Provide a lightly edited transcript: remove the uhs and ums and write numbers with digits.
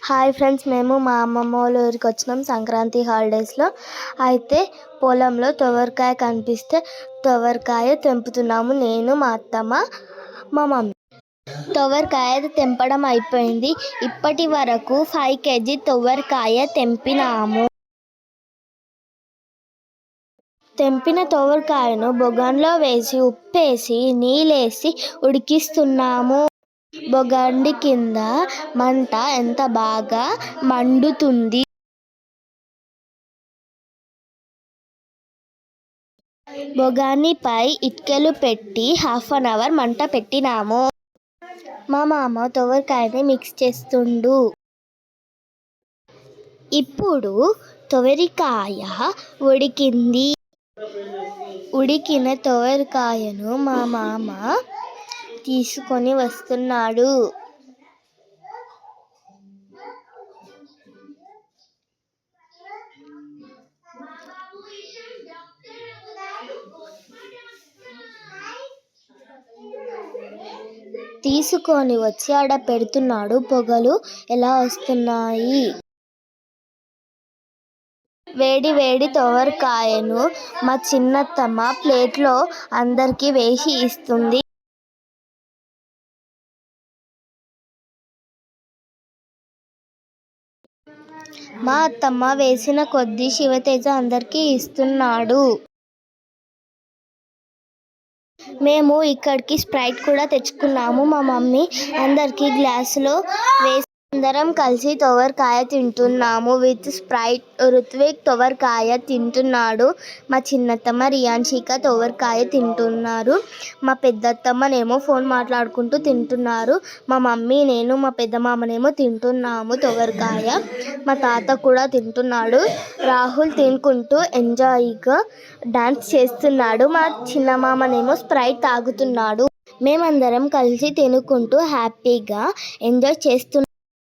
Hi friends, మేము మా అమ్మమ్మ వాళ్ళ ఊరికి వచ్చినాం సంక్రాంతి హాలిడేస్లో. అయితే పొలంలో తొవరకాయ కనిపిస్తే తొవరకాయ తెంపుతున్నాము నేను, మా అత్తమ్మ, మా మమ్మీ. తొవరకాయ తెంపడం అయిపోయింది. ఇప్పటి వరకు 5 kg తొవరకాయ తెంపినాము. తెంపిన తొవరకాయను బొగన్లో వేసి ఉప్పేసి నీళ్ళేసి ఉడికిస్తున్నాము. బొగండి కింద మంట ఎంత బాగా మండుతుంది. బొగానిపై ఇటుకలు పెట్టి 1/2 hour మంట పెట్టినాము. మా మామ తొవరకాయని మిక్స్ చేస్తుండు. ఇప్పుడు తొవరికాయ ఉడికింది. ఉడికిన తొవరకాయను మా మామ తీసుకొని వస్తున్నాడు. తీసుకొని వచ్చి ఆడ పెడుతున్నాడు. పొగలు ఎలా వస్తున్నాయి. వేడి వేడి తొవరకాయను మా చిన్నత్తమ్మ ప్లేట్లో అందరికీ వేసి ఇస్తుంది. మా అత్తమ్మ వేసిన కొద్దీ శివతేజ అందరికీ ఇస్తున్నాడు. మేము ఇక్కడికి స్ప్రైట్ కూడా తెచ్చుకున్నాము. మా మమ్మీ అందరికీ గ్లాసులో వేసి అందరం కలిసి తొవరకాయ తింటున్నాము విత్ స్ప్రైట్. రుత్విక్ తొవరకాయ తింటున్నాడు. మా చిన్నత్తమ్మ రియాన్షిక తొవరకాయ తింటున్నారు. మా పెద్దత్తమ్మనేమో ఫోన్ మాట్లాడుకుంటూ తింటున్నారు. మా మమ్మీ, నేను, మా పెద్ద మామనేమో తింటున్నాము తొవరకాయ. మా తాత కూడా తింటున్నాడు. రాహుల్ తినుకుంటూ ఎంజాయ్గా డాన్స్ చేస్తున్నాడు. మా చిన్న మామనేమో స్ప్రైట్ తాగుతున్నాడు. మేమందరం కలిసి తినుకుంటూ హ్యాపీగా ఎంజాయ్ చేస్తున్నాం.